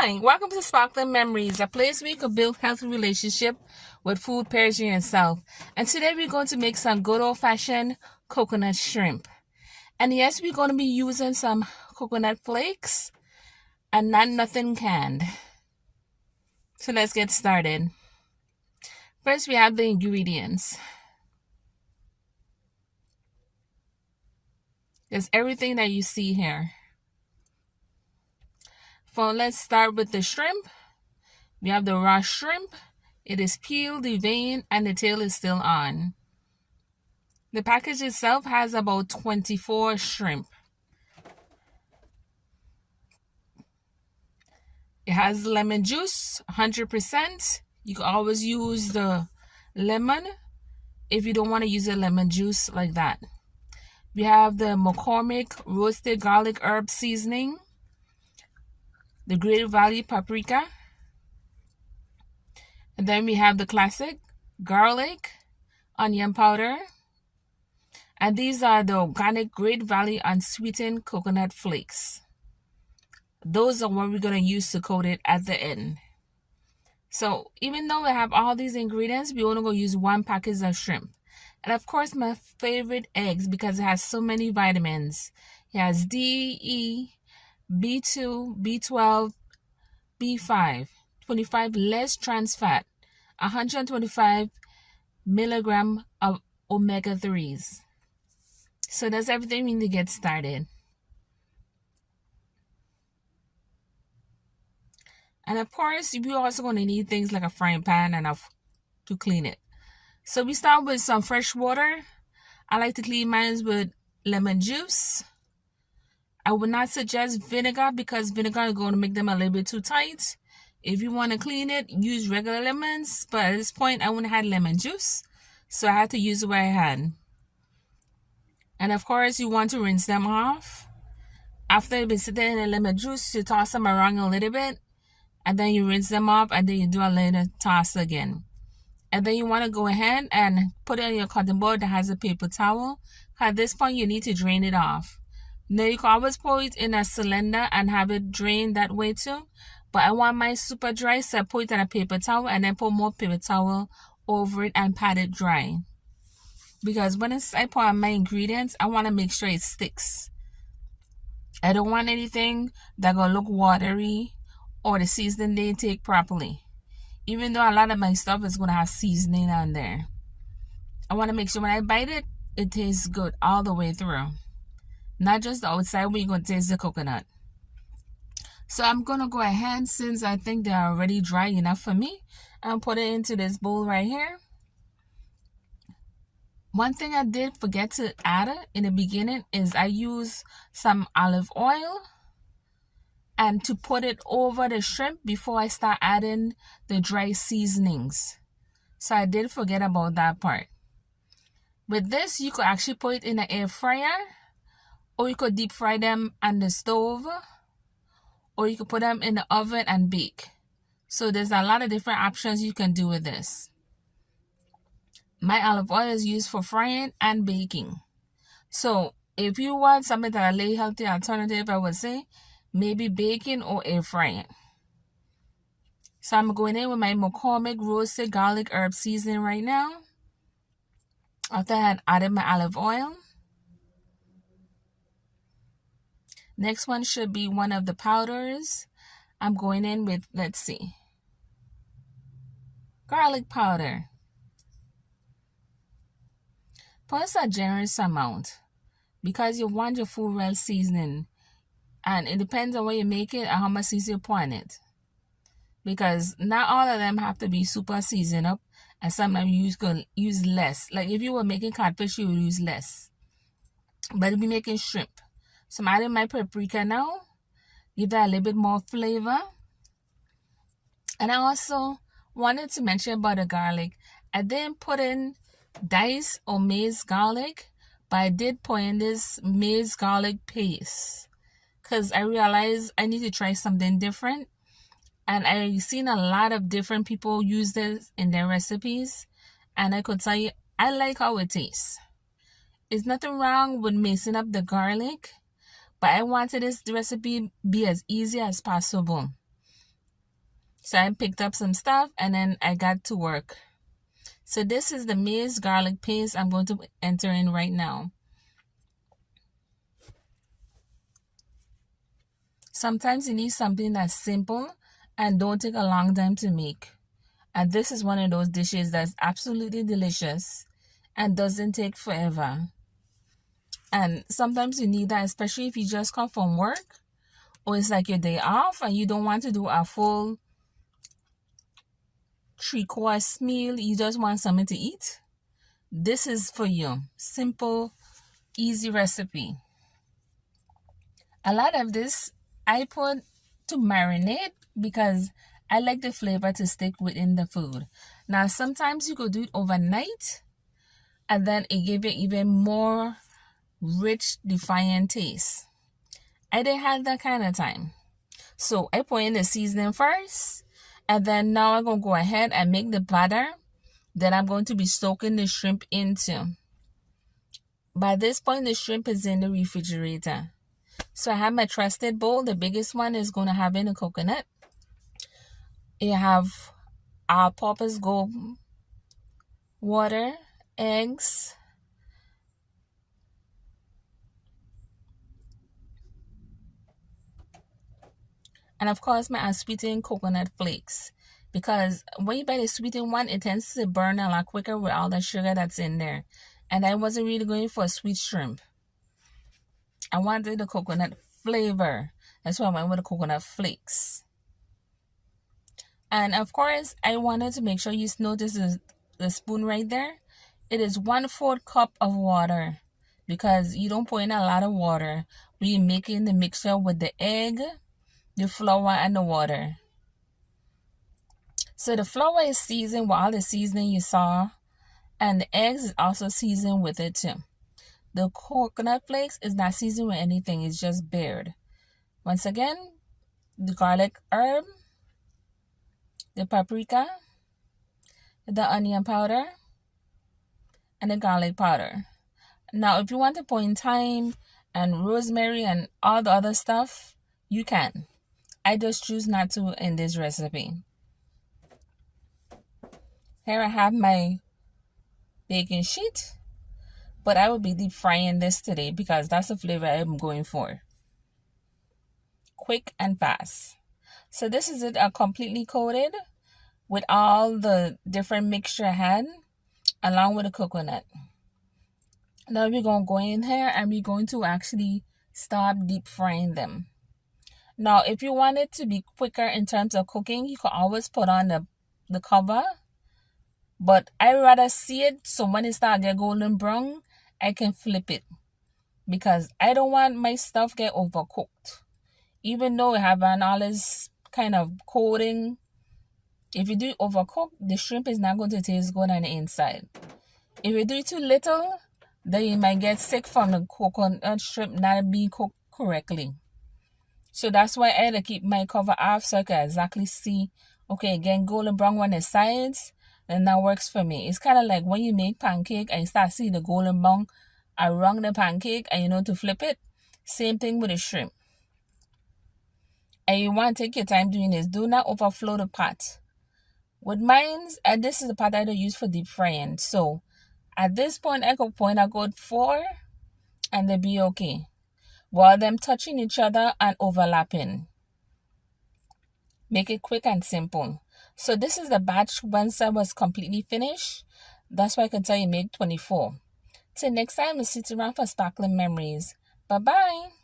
Hi, welcome to Sparkling Memories, a place where you can build healthy relationship with food pairs in yourself. And today we're going to make some good old-fashioned coconut shrimp. And yes, we're going to be using some coconut flakes and nothing canned. So let's get started. First, we have the ingredients. There's everything that you see here. Let's start with the shrimp. We have the raw shrimp. It is peeled, deveined, and the tail is still on. The package itself has about 24 shrimp. It has lemon juice, 100%. You can always use the lemon if you don't want to use the lemon juice like that. We have the McCormick roasted garlic herb seasoning, the Great Valley paprika, and then we have the classic garlic, onion powder, and these are the organic Great Valley unsweetened coconut flakes. Those are what we're going to use to coat it at the end. So even though we have all these ingredients, we're only going to use one package of shrimp. And of course, my favorite, eggs, because it has so many vitamins. It has D, E, B2, B12, B5, 25 less trans fat, 125 milligram of omega-3s. So that's everything we need to get started. And of course, we're also going to need things like a frying pan and to clean it. So we start with some fresh water. I like to clean mine with lemon juice. I would not suggest vinegar because vinegar is going to make them a little bit too tight. If you want to clean it, use regular lemons. But at this point, I wouldn't have lemon juice. So I had to use what I had. And of course, you want to rinse them off. After you've been sitting in the lemon juice, you toss them around a little bit. And then you rinse them off and then you do a little toss again. And then you want to go ahead and put it on your cutting board that has a paper towel. At this point, you need to drain it off. Now, you can always put it in a cylinder and have it drained that way too. But I want mine super dry, so I put it on a paper towel and then put more paper towel over it and pat it dry. Because when I put on my ingredients, I want to make sure it sticks. I don't want anything that's going to look watery or the seasoning didn't take properly. Even though a lot of my stuff is going to have seasoning on there. I want to make sure when I bite it, it tastes good all the way through. Not just the outside where you're going to taste the coconut. So I'm going to go ahead, since I think they're already dry enough for me, and put it into this bowl right here. One thing I did forget to add in the beginning is I use some olive oil and to put it over the shrimp before I start adding the dry seasonings. So I did forget about that part. With this, you could actually put it in an air fryer, or you could deep fry them on the stove, or you could put them in the oven and bake. So there's a lot of different options you can do with this. My olive oil is used for frying and baking. So if you want something that a little healthy alternative, I would say maybe baking or air frying. So I'm going in with my McCormick roasted garlic herb seasoning right now. After I had added my olive oil. Next one should be one of the powders. I'm going in with, let's see, garlic powder. Put a generous amount because you want your food well seasoned. And it depends on what you make it and how much seasoning you put on it. Because not all of them have to be super seasoned up, and sometimes you can use less. Like if you were making codfish, you would use less. But if you're making shrimp, so I'm adding my paprika now. Give that a little bit more flavor. And I also wanted to mention about the garlic. I didn't put in diced or minced garlic, but I did put in this minced garlic paste. Because I realized I need to try something different. And I've seen a lot of different people use this in their recipes. And I could tell you, I like how it tastes. There's nothing wrong with mixing up the garlic. But I wanted this recipe be as easy as possible. So I picked up some stuff and then I got to work. So this is the maize garlic paste I'm going to enter in right now. Sometimes you need something that's simple and don't take a long time to make. And this is one of those dishes that's absolutely delicious and doesn't take forever. And sometimes you need that, especially if you just come from work or it's like your day off and you don't want to do a full 3-course meal. You just want something to eat. This is for you. Simple, easy recipe. A lot of this I put to marinate because I like the flavor to stick within the food. Now, sometimes you could do it overnight and then it give you even more rich, defiant taste. I didn't have that kind of time. So I put in the seasoning first, and then now I'm going to go ahead and make the batter that I'm going to be soaking the shrimp into. By this point, the shrimp is in the refrigerator. So I have my trusted bowl. The biggest one is going to have in a coconut. You have all-purpose gold water, eggs, and of course my unsweetened coconut flakes. Because when you buy the sweetened one, it tends to burn a lot quicker with all the sugar that's in there. And I wasn't really going for a sweet shrimp. I wanted the coconut flavor. That's why I went with the coconut flakes. And of course, I wanted to make sure you notice the spoon right there. It is 1/4 cup of water because you don't put in a lot of water when you're making the mixture with the egg, the flour, and the water. So the flour is seasoned with all the seasoning you saw, and the eggs is also seasoned with it too. The coconut flakes is not seasoned with anything, it's just bared. Once again, the garlic herb, the paprika, the onion powder, and the garlic powder. Now, if you want to put in thyme and rosemary and all the other stuff, you can. I just choose not to in this recipe. Here I have my baking sheet, but I will be deep frying this today because that's the flavor I'm going for. Quick and fast. So this is it, completely coated with all the different mixture I had along with the coconut. Now we're going to go in here and we're going to actually start deep frying them. Now, if you want it to be quicker in terms of cooking, you can always put on the cover. But I rather see it so when it starts get golden brown, I can flip it. Because I don't want my stuff get overcooked. Even though it have all this kind of coating, if you do it overcooked, the shrimp is not going to taste good on the inside. If you do it too little, then you might get sick from the coconut shrimp not being cooked correctly. So that's why I had to keep my cover off so I can exactly see, okay, again, golden brown on the sides, then that works for me. It's kind of like when you make pancake and you start seeing the golden brown around the pancake and you know to flip it. Same thing with the shrimp. And you want to take your time doing this. Do not overflow the pot. With mine, and this is the pot I don't use for deep frying. So at this point, I could point a good 4 and they'll be okay. While them touching each other and overlapping. Make it quick and simple. So this is the batch once I was completely finished. That's why I can tell you make 24. Till next time, sit around for sparkling memories. Bye-bye.